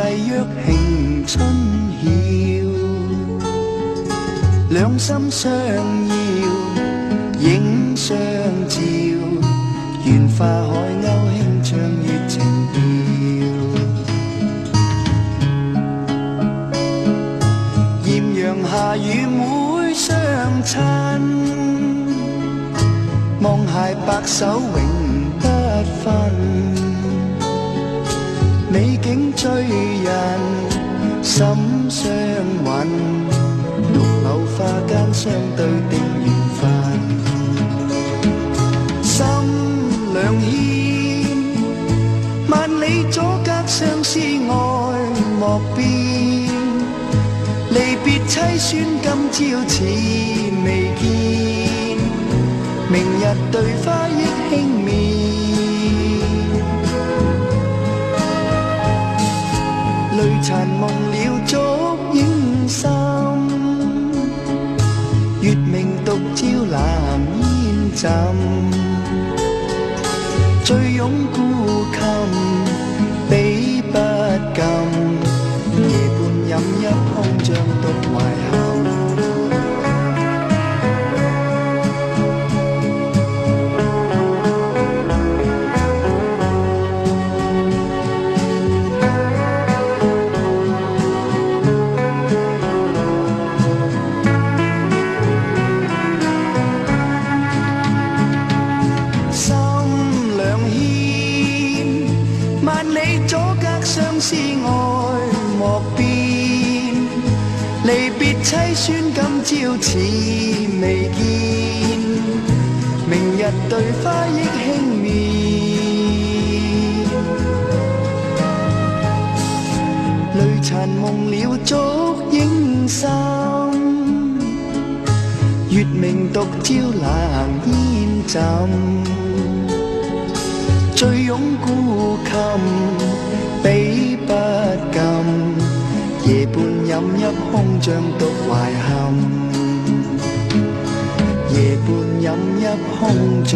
誓約慶春曉，兩心相邀，影相照，願化海鷗輕唱月情調。豔陽下與妹相親，望偕白首永不分。美景醉人心相韻，玉柳花間相對的緣分。心兩牽，萬里阻隔相思愛莫變。離別凄酸今朝似未見，明日對花憶輕面。淚殘夢了燭影深，月明獨照藍煙浸。醉擁孤琴，比不禁，夜半飲一空將獨懷憾。相思愛莫變，離別凄酸今朝似未見，明日對花憶輕面。淚殘夢了燭影深，月明獨照藍煙浸。醉擁孤琴，比不禁，夜半飲一空將獨懷憾，夜半飲一空將